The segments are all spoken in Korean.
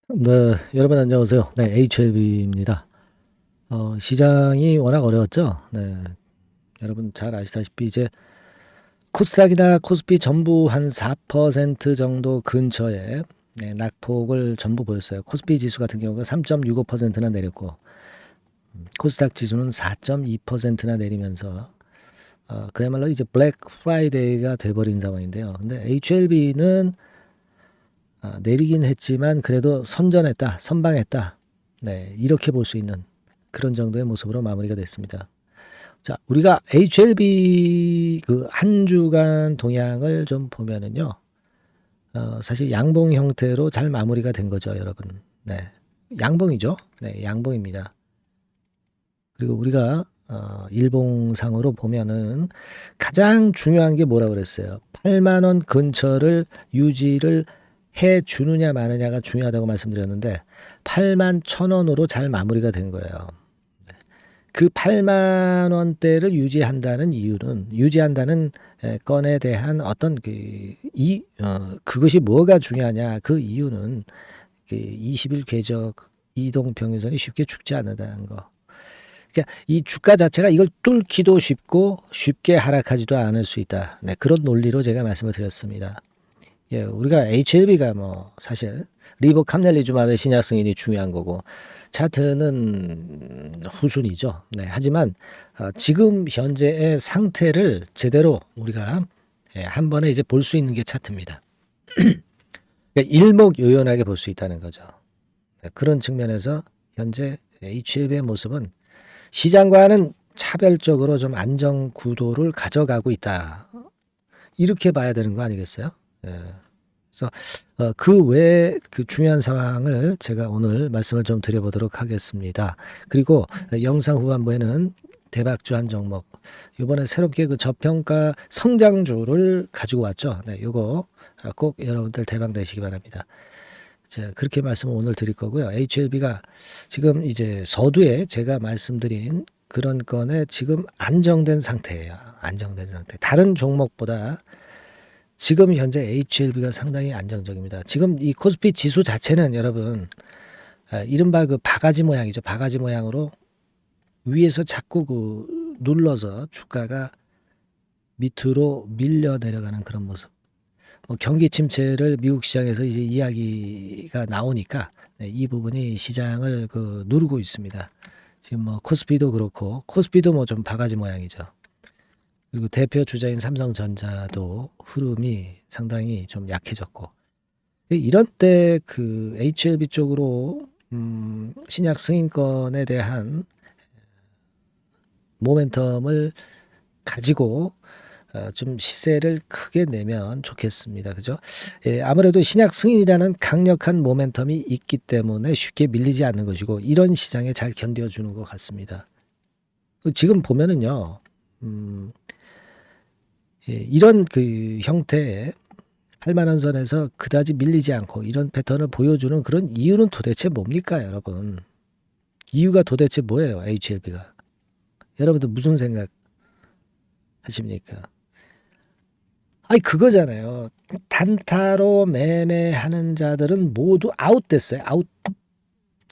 네, 여러분 안녕하세요. 네, HLB입니다. 시장이 워낙 어려웠죠. 네, 여러분 잘 아시다시피 이제 코스닥이나 코스피 전부 한 4% 정도 근처에 네, 낙폭을 전부 보였어요. 코스피 지수 같은 경우가 3.65%나 내렸고 코스닥 지수는 4.2%나 내리면서 그야말로 이제 블랙 프라이데이가 돼버린 상황인데요. 근데 HLB는 내리긴 했지만 그래도 선전했다, 선방했다. 네, 이렇게 볼 수 있는 그런 정도의 모습으로 마무리가 됐습니다. 자, 우리가 HLB 그 한 주간 동향을 좀 보면은요, 사실 양봉 형태로 잘 마무리가 된 거죠, 여러분. 네, 양봉이죠. 네, 양봉입니다. 그리고 우리가 일봉상으로 보면은 가장 중요한 게 뭐라 그랬어요? 8만 원 근처를 유지를 해 주느냐 마느냐가 중요하다고 말씀드렸는데 8만 1,000원으로 잘 마무리가 된 거예요. 그 8만 원대를 유지한다는 이유는 유지한다는 건에 대한 어떤 그것이 뭐가 중요하냐 그 이유는 그 20일 궤적 이동 평균선이 쉽게 죽지 않는다는 거. 그러니까 이 주가 자체가 이걸 뚫기도 쉽고 쉽게 하락하지도 않을 수 있다. 네, 그런 논리로 제가 말씀을 드렸습니다. 예, 우리가 HLB가 뭐 사실 리보캄넬리주마의 신약 승인이 중요한 거고 차트는 후순위죠. 네, 하지만 지금 현재의 상태를 제대로 우리가 한 번에 이제 볼 수 있는 게 차트입니다. 그러니까 일목요연하게 볼 수 있다는 거죠. 네, 그런 측면에서 현재 HLB의 모습은 시장과는 차별적으로 좀 안정 구도를 가져가고 있다. 이렇게 봐야 되는 거 아니겠어요? 예. 그래서 그 외에 그 중요한 상황을 제가 오늘 말씀을 좀 드려보도록 하겠습니다. 그리고 영상 후반부에는 대박주 한 종목, 이번에 새롭게 그 저평가 성장주를 가지고 왔죠. 네, 요거 꼭 여러분들 대박 내시기 바랍니다. 자, 그렇게 말씀을 오늘 드릴 거고요. HLB가 지금 이제 서두에 제가 말씀드린 그런 건에 지금 안정된 상태예요. 안정된 상태. 다른 종목보다 지금 현재 HLB가 상당히 안정적입니다. 지금 이 코스피 지수 자체는 여러분 이른바 그 바가지 모양이죠. 바가지 모양으로 위에서 자꾸 그 눌러서 주가가 밑으로 밀려 내려가는 그런 모습. 뭐 경기 침체를 미국 시장에서 이제 이야기가 나오니까 네, 이 부분이 시장을 그 누르고 있습니다. 지금 뭐 코스피도 그렇고 코스피도 뭐 좀 바가지 모양이죠. 그리고 대표 주자인 삼성전자도 흐름이 상당히 좀 약해졌고 이런 때 그 HLB 쪽으로 신약 승인권에 대한 모멘텀을 가지고 좀 시세를 크게 내면 좋겠습니다. 그죠? 예, 아무래도 신약 승인이라는 강력한 모멘텀이 있기 때문에 쉽게 밀리지 않는 것이고 이런 시장에 잘 견뎌주는 것 같습니다. 지금 보면은요, 예, 이런 그 형태의 8만 원 선에서 그다지 밀리지 않고 이런 패턴을 보여주는 그런 이유는 도대체 뭡니까, 여러분? 이유가 도대체 뭐예요, HLB가? 여러분들 무슨 생각 하십니까? 아니, 그거잖아요. 단타로 매매하는 자들은 모두 아웃됐어요.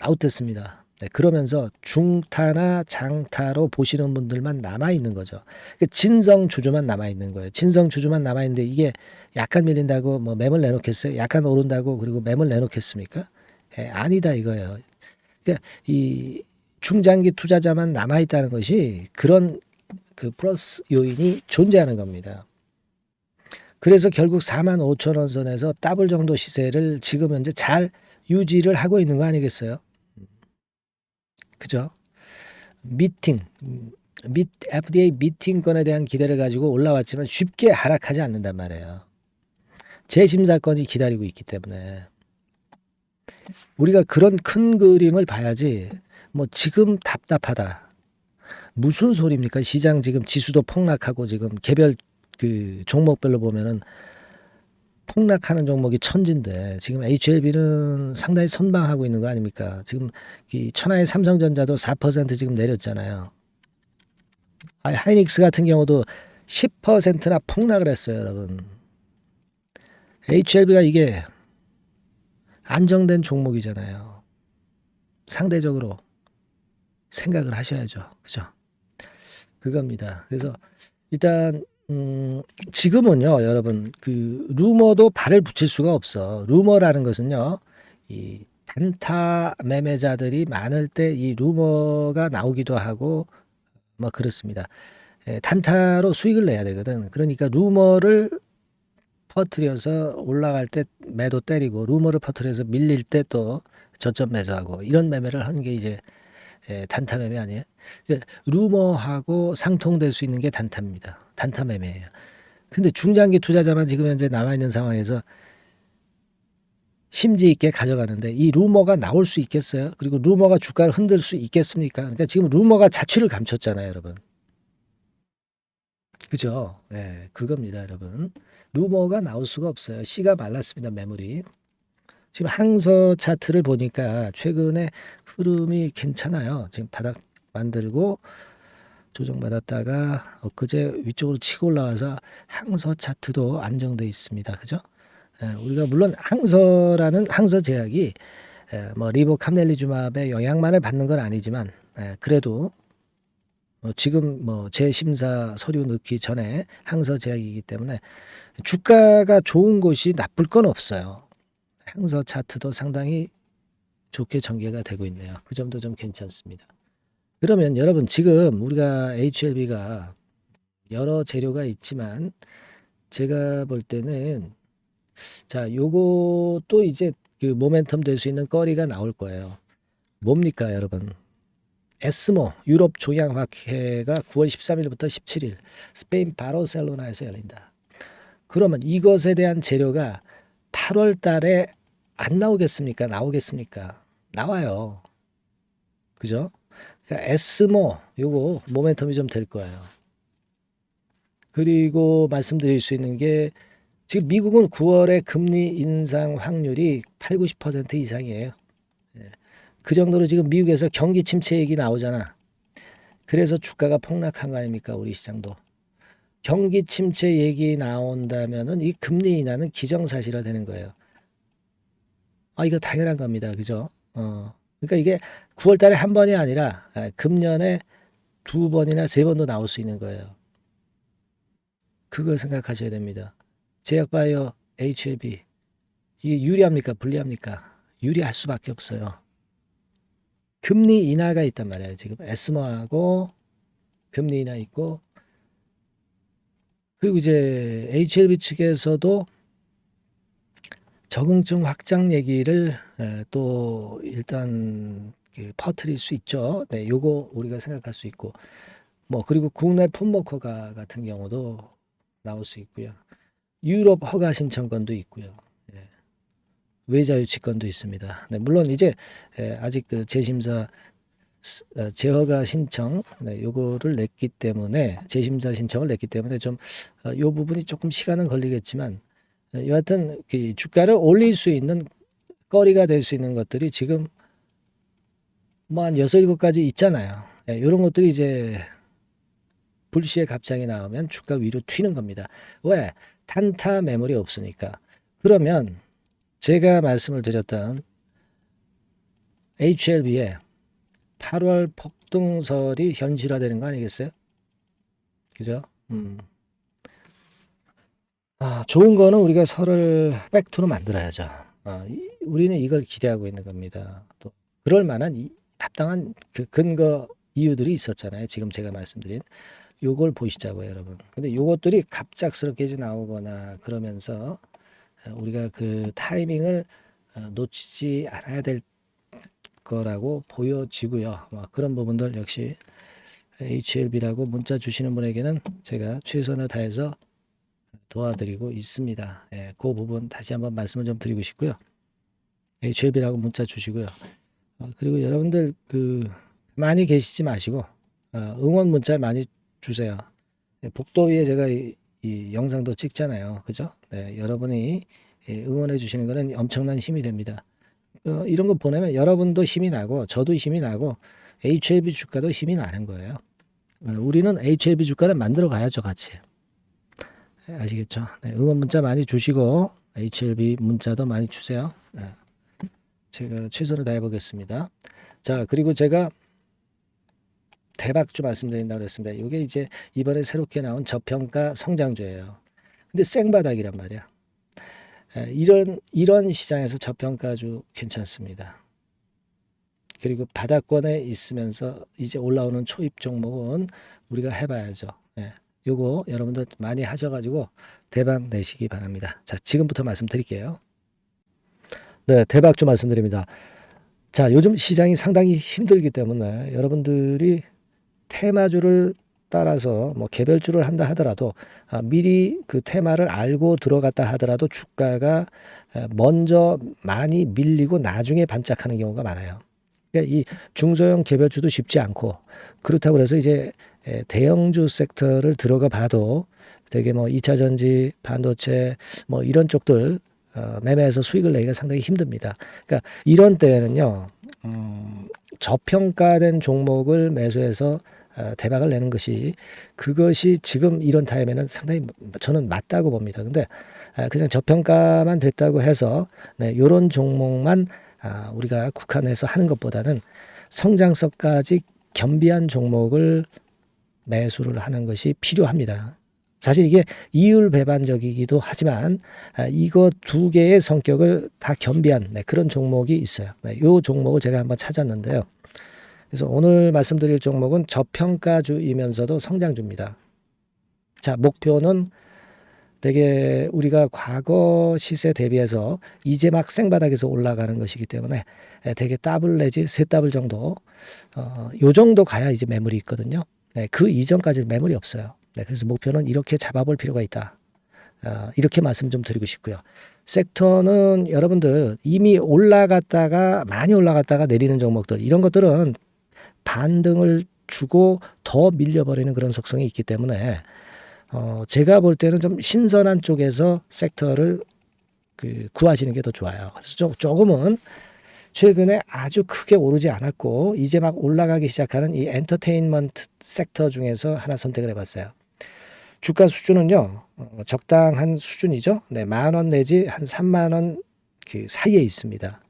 아웃됐습니다. 네, 그러면서 중타나 장타로 보시는 분들만 남아있는 거죠. 진성 주주만 남아있는 거예요. 진성 주주만 남아있는데 이게 약간 밀린다고 뭐 매물 내놓겠어요? 약간 오른다고 그리고 매물 내놓겠습니까? 예, 아니다 이거예요. 그러니까 이 중장기 투자자만 남아있다는 것이 그런 그 플러스 요인이 존재하는 겁니다. 그래서 결국 4만 5천 원 선에서 더블 정도 시세를 지금 현재 잘 유지를 하고 있는 거 아니겠어요? 그죠? 미팅, FDA 미팅권에 대한 기대를 가지고 올라왔지만 쉽게 하락하지 않는단 말이에요. 재심사건이 기다리고 있기 때문에 우리가 그런 큰 그림을 봐야지 뭐 지금 답답하다. 무슨 소리입니까? 시장 지금 지수도 폭락하고 지금 개별 그 종목별로 보면은 폭락하는 종목이 천진데 지금 HLB는 상당히 선방하고 있는 거 아닙니까? 지금 이 천하의 삼성전자도 4% 지금 내렸잖아요. 하이닉스 같은 경우도 10%나 폭락을 했어요, 여러분. HLB가 이게 안정된 종목이잖아요. 상대적으로 생각을 하셔야죠. 그죠? 그겁니다. 그래서 일단 지금은요, 여러분, 그 루머도 발을 붙일 수가 없어. 루머라는 것은요, 이 단타 매매자들이 많을 때 이 루머가 나오기도 하고 뭐 그렇습니다. 예, 단타로 수익을 내야 되거든. 그러니까 루머를 퍼뜨려서 올라갈 때 매도 때리고 루머를 퍼뜨려서 밀릴 때 또 저점 매수하고 이런 매매를 하는 게 이제 단타 매매 아니에요? 이제 루머하고 상통될 수 있는 게 단타입니다. 단타 매매예요. 근데 중장기 투자자만 지금 현재 남아 있는 상황에서 심지 있게 가져가는데 이 루머가 나올 수 있겠어요? 그리고 루머가 주가를 흔들 수 있겠습니까? 그러니까 지금 루머가 자취를 감췄잖아요, 여러분. 그죠? 네, 그겁니다, 여러분. 루머가 나올 수가 없어요. 씨가 말랐습니다, 매물이. 지금 항서 차트를 보니까 최근에 흐름이 괜찮아요. 지금 바닥 만들고 조정받았다가 엊그제 위쪽으로 치고 올라와서 항서 차트도 안정돼 있습니다. 그죠? 우리가 물론 항서라는 항서 제약이 뭐 리보캄넬리주맙의 영향만을 받는 건 아니지만 그래도 지금 뭐 재심사 서류 넣기 전에 항서 제약이기 때문에 주가가 좋은 곳이 나쁠 건 없어요. 항서 차트도 상당히 좋게 전개가 되고 있네요. 그 점도 좀 괜찮습니다. 그러면 여러분 지금 우리가 HLB가 여러 재료가 있지만 제가 볼 때는 자 요것도 이제 그 모멘텀 될 수 있는 거리가 나올 거예요. 뭡니까 여러분? 에스모 유럽 종양학회가 9월 13일부터 17일 스페인 바르셀로나에서 열린다. 그러면 이것에 대한 재료가 8월 달에 안 나오겠습니까? 나오겠습니까? 나와요. 그죠? 그러니까 에스모 요거 모멘텀이 좀 될 거예요. 그리고 말씀드릴 수 있는 게 지금 미국은 9월에 금리 인상 확률이 8, 90% 이상이에요. 그 정도로 지금 미국에서 경기 침체 얘기 나오잖아. 그래서 주가가 폭락한 거 아닙니까? 우리 시장도. 경기 침체 얘기 나온다면은 이 금리 인하는 기정사실화 되는 거예요. 아, 이거 당연한 겁니다. 그죠? 그러니까 이게 9월 달에 한 번이 아니라 금년에 두 번이나 세 번도 나올 수 있는 거예요. 그걸 생각하셔야 됩니다. 제약바이오 HLB 이게 유리합니까? 불리합니까? 유리할 수밖에 없어요. 금리 인하가 있단 말이에요. 지금 에스모하고 금리 인하 있고 그리고 이제 HLB 측에서도 적응증 확장 얘기를 또 일단 퍼뜨릴 수 있죠. 네, 요거 우리가 생각할 수 있고 뭐 그리고 국내 풋모커가 같은 경우도 나올 수 있고요. 유럽 허가 신청권도 있고요. 예. 외자 유치권도 있습니다. 네, 물론 이제 아직 그 재심사 재허가 신청 요거를 냈기 때문에 재심사 신청을 냈기 때문에 좀 요 부분이 조금 시간은 걸리겠지만 여하튼 그 주가를 올릴 수 있는 거리가 될 수 있는 것들이 지금 뭐 한 6, 7가지 있잖아요. 이런 것들이 이제 불시에 갑자기 나오면 주가 위로 튀는 겁니다. 왜? 단타 매물이 없으니까. 그러면 제가 말씀을 드렸던 HLB의 8월 폭등설이 현실화되는 거 아니겠어요? 그죠? 좋은 거는 우리가 설을 팩트로 만들어야죠. 우리는 이걸 기대하고 있는 겁니다. 또 그럴 만한 합당한 그 근거 이유들이 있었잖아요. 지금 제가 말씀드린 요걸 보시자고요, 여러분. 근데 요것들이 갑작스럽게 나오거나 그러면서 우리가 그 타이밍을 놓치지 않아야 될 거라고 보여지고요. 그런 부분들 역시 HLB라고 문자 주시는 분에게는 제가 최선을 다해서 도와드리고 있습니다. 그 부분 다시 한번 말씀을 좀 드리고 싶고요. HLB라고 문자 주시고요. 그리고 여러분들 많이 계시지 마시고 응원 문자 많이 주세요. 복도위에 제가 이 영상도 찍잖아요. 그죠? 네, 여러분이 응원해 주시는 것은 엄청난 힘이 됩니다. 이런 거 보내면 여러분도 힘이 나고 저도 힘이 나고 HLB 주가도 힘이 나는 거예요. 우리는 HLB 주가를 만들어 가야죠, 같이. 아시겠죠? 네, 응원 문자 많이 주시고 HLB 문자도 많이 주세요. 네. 제가 최선을 다해 보겠습니다. 자, 그리고 제가 대박주 말씀드린다고 그랬습니다. 이게 이제 이번에 새롭게 나온 저평가 성장주예요. 근데 생바닥이란 말이야. 이런 시장에서 저평가주 괜찮습니다. 그리고 바닥권에 있으면서 이제 올라오는 초입 종목은 우리가 해봐야죠. 요거 여러분들 많이 하셔가지고 대박 내시기 바랍니다. 자, 지금부터 말씀드릴게요. 네, 대박주 말씀드립니다. 자, 요즘 시장이 상당히 힘들기 때문에 여러분들이 테마주를 따라서 뭐 개별주를 한다 하더라도 미리 그 테마를 알고 들어갔다 하더라도 주가가 먼저 많이 밀리고 나중에 반짝하는 경우가 많아요. 그러니까 이 중소형 개별주도 쉽지 않고, 그렇다고 해서 이제 대형주 섹터를 들어가 봐도 되게 뭐 2차 전지, 반도체 뭐 이런 쪽들 매매해서 수익을 내기가 상당히 힘듭니다. 그러니까 이런 때에는요, 저평가된 종목을 매수해서 대박을 내는 것이, 그것이 지금 이런 타임에는 상당히 저는 맞다고 봅니다. 근데 그냥 저평가만 됐다고 해서 이런 종목만 우리가 국한해서 하는 것보다는 성장성까지 겸비한 종목을 매수를 하는 것이 필요합니다. 사실 이게 이율배반적이기도 하지만 이거 두 개의 성격을 다 겸비한 그런 종목이 있어요. 이 종목을 제가 한번 찾았는데요. 그래서 오늘 말씀드릴 종목은 저평가주이면서도 성장주입니다. 자, 목표는 되게 우리가 과거 시세 대비해서 이제 막 생바닥에서 올라가는 것이기 때문에 되게 더블 내지 세 더블 정도, 요 정도 가야 이제 매물이 있거든요. 그 이전까지는 매물이 없어요. 그래서 목표는 이렇게 잡아볼 필요가 있다. 이렇게 말씀 좀 드리고 싶고요. 섹터는 여러분들 이미 올라갔다가 많이 올라갔다가 내리는 종목들, 이런 것들은 반등을 주고 더 밀려버리는 그런 속성이 있기 때문에 제가 볼 때는 좀 신선한 쪽에서 섹터를 구하시는 게 더 좋아요. 그래서 조금은 최근에 아주 크게 오르지 않았고 이제 막 올라가기 시작하는 이 엔터테인먼트 섹터 중에서 하나 선택을 해봤어요. 주가 수준은요, 적당한 수준이죠. 네, 10,000원 내지 한 30,000원 그 사이에 있습니다.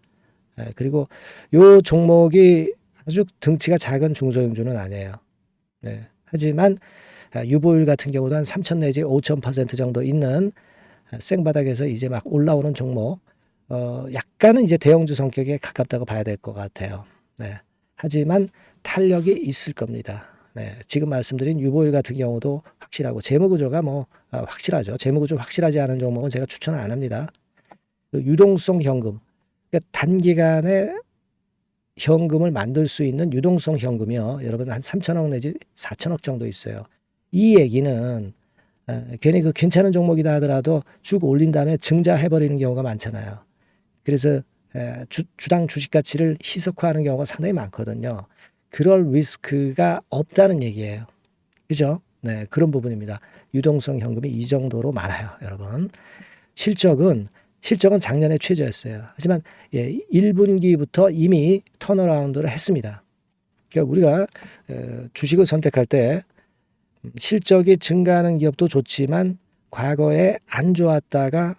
그리고 요 종목이 아주 등치가 작은 중소형주는 아니에요. 네. 하지만 유보율 같은 경우도 한 3,000 내지 5,000% 정도 있는 생바닥에서 이제 막 올라오는 종목, 약간은 이제 대형주 성격에 가깝다고 봐야 될 것 같아요. 네. 하지만 탄력이 있을 겁니다. 네. 지금 말씀드린 유보율 같은 경우도 확실하고 재무구조가 뭐 확실하죠. 재무구조 확실하지 않은 종목은 제가 추천을 안 합니다. 유동성 현금, 그러니까 단기간에 현금을 만들 수 있는 유동성 현금이요, 여러분 한 3,000억 내지 4,000억 정도 있어요. 이 얘기는 괜히 그 괜찮은 종목이다 하더라도 쭉 올린 다음에 증자해버리는 경우가 많잖아요. 그래서 주당 주식 가치를 희석화하는 경우가 상당히 많거든요. 그럴 리스크가 없다는 얘기예요. 그죠? 네, 그런 부분입니다. 유동성 현금이 이 정도로 많아요, 여러분. 실적은 작년에 최저였어요. 하지만 1분기부터 이미 턴어라운드를 했습니다. 그러니까 우리가 주식을 선택할 때 실적이 증가하는 기업도 좋지만 과거에 안 좋았다가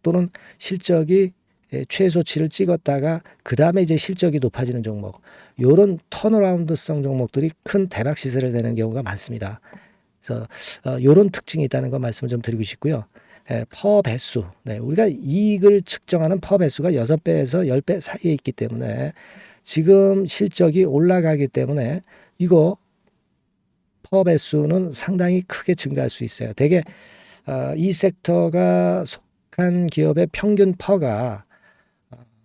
또는 실적이 최소치를 찍었다가 그 다음에 이제 실적이 높아지는 종목, 이런 턴어라운드성 종목들이 큰 대박 시세를 내는 경우가 많습니다. 그래서 이런 특징이 있다는 거 말씀을 좀 드리고 싶고요. 퍼 배수, 우리가 이익을 측정하는 퍼 배수가 6배에서 10배 사이에 있기 때문에 지금 실적이 올라가기 때문에 이거 퍼 배수는 상당히 크게 증가할 수 있어요. 대개 이 섹터가 속한 기업의 평균 퍼가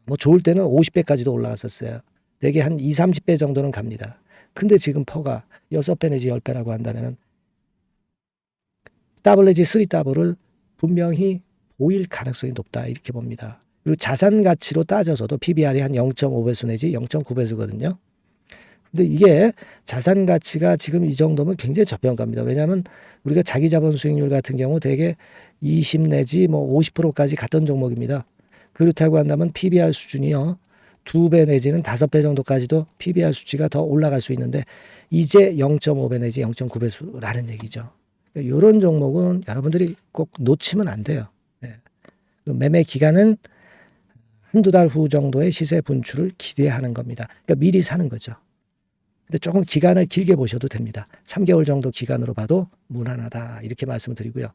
뭐 좋을 때는 50배까지도 올라갔었어요. 대개 한 2, 30배 정도는 갑니다. 근데 지금 퍼가 6배 내지 10배라고 한다면은 더블 내지 3 더블을 분명히 보일 가능성이 높다, 이렇게 봅니다. 그리고 자산 가치로 따져서도 PBR이 한 0.5배수 내지 0.9배수거든요. 근데 이게 자산 가치가 지금 이 정도면 굉장히 저평가입니다. 왜냐하면 우리가 자기 자본 수익률 같은 경우 대개 20 내지 뭐 50%까지 갔던 종목입니다. 그렇다고 한다면 PBR 수준이요, 2배 내지는 5배 정도까지도 PBR 수치가 더 올라갈 수 있는데 이제 0.5배 내지 0.9배수라는 얘기죠. 이런 종목은 여러분들이 꼭 놓치면 안 돼요. 매매 기간은 한두 달 후 정도의 시세 분출을 기대하는 겁니다. 그러니까 미리 사는 거죠. 근데 조금 기간을 길게 보셔도 됩니다. 3개월 정도 기간으로 봐도 무난하다 이렇게 말씀을 드리고요.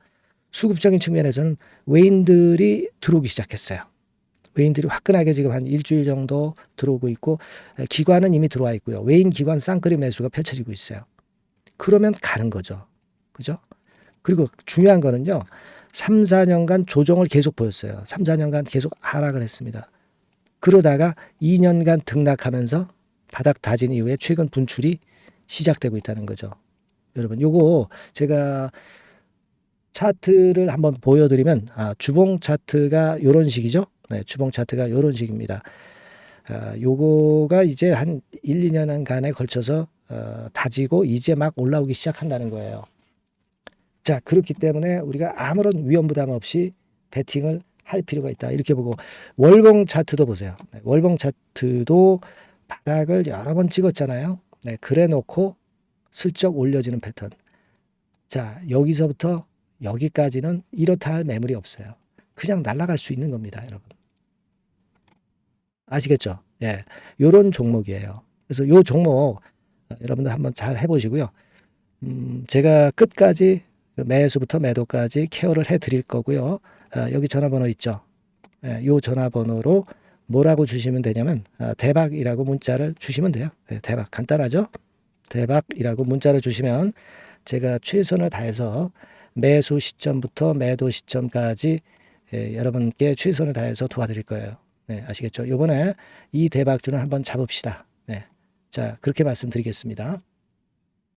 수급적인 측면에서는 외인들이 들어오기 시작했어요. 외인들이 화끈하게 지금 한 일주일 정도 들어오고 있고 기관은 이미 들어와 있고요. 외인 기관 쌍끌이 매수가 펼쳐지고 있어요. 그러면 가는 거죠. 그죠? 그리고 중요한 거는요. 3, 4년간 조정을 계속 보였어요. 3, 4년간 계속 하락을 했습니다. 그러다가 2년간 등락하면서 바닥 다진 이후에 최근 분출이 시작되고 있다는 거죠. 여러분, 요거 제가 차트를 한번 보여드리면 주봉 차트가 요런 식이죠. 네, 주봉 차트가 요런 식입니다. 요거가 이제 한 1, 2년간에 걸쳐서 다지고 이제 막 올라오기 시작한다는 거예요. 자, 그렇기 때문에 우리가 아무런 위험 부담 없이 베팅을 할 필요가 있다. 이렇게 보고 월봉 차트도 보세요. 네, 월봉 차트도 바닥을 여러 번 찍었잖아요. 네, 그래 놓고 슬쩍 올려지는 패턴. 자, 여기서부터 여기까지는 이렇다 할 매물이 없어요. 그냥 날아갈 수 있는 겁니다, 여러분. 아시겠죠? 예, 요런 종목이에요. 그래서 요 종목 여러분들 한번 잘 해보시고요. 제가 끝까지 매수부터 매도까지 케어를 해드릴 거고요. 여기 전화번호 있죠? 예, 요 전화번호로 뭐라고 주시면 되냐면 대박이라고 문자를 주시면 돼요. 예, 대박 간단하죠? 대박이라고 문자를 주시면 제가 최선을 다해서 매수 시점부터 매도 시점까지 여러분께 최선을 다해서 도와드릴 거예요. 네, 아시겠죠? 이번에 이 대박주는 한번 잡읍시다. 네, 자 그렇게 말씀드리겠습니다.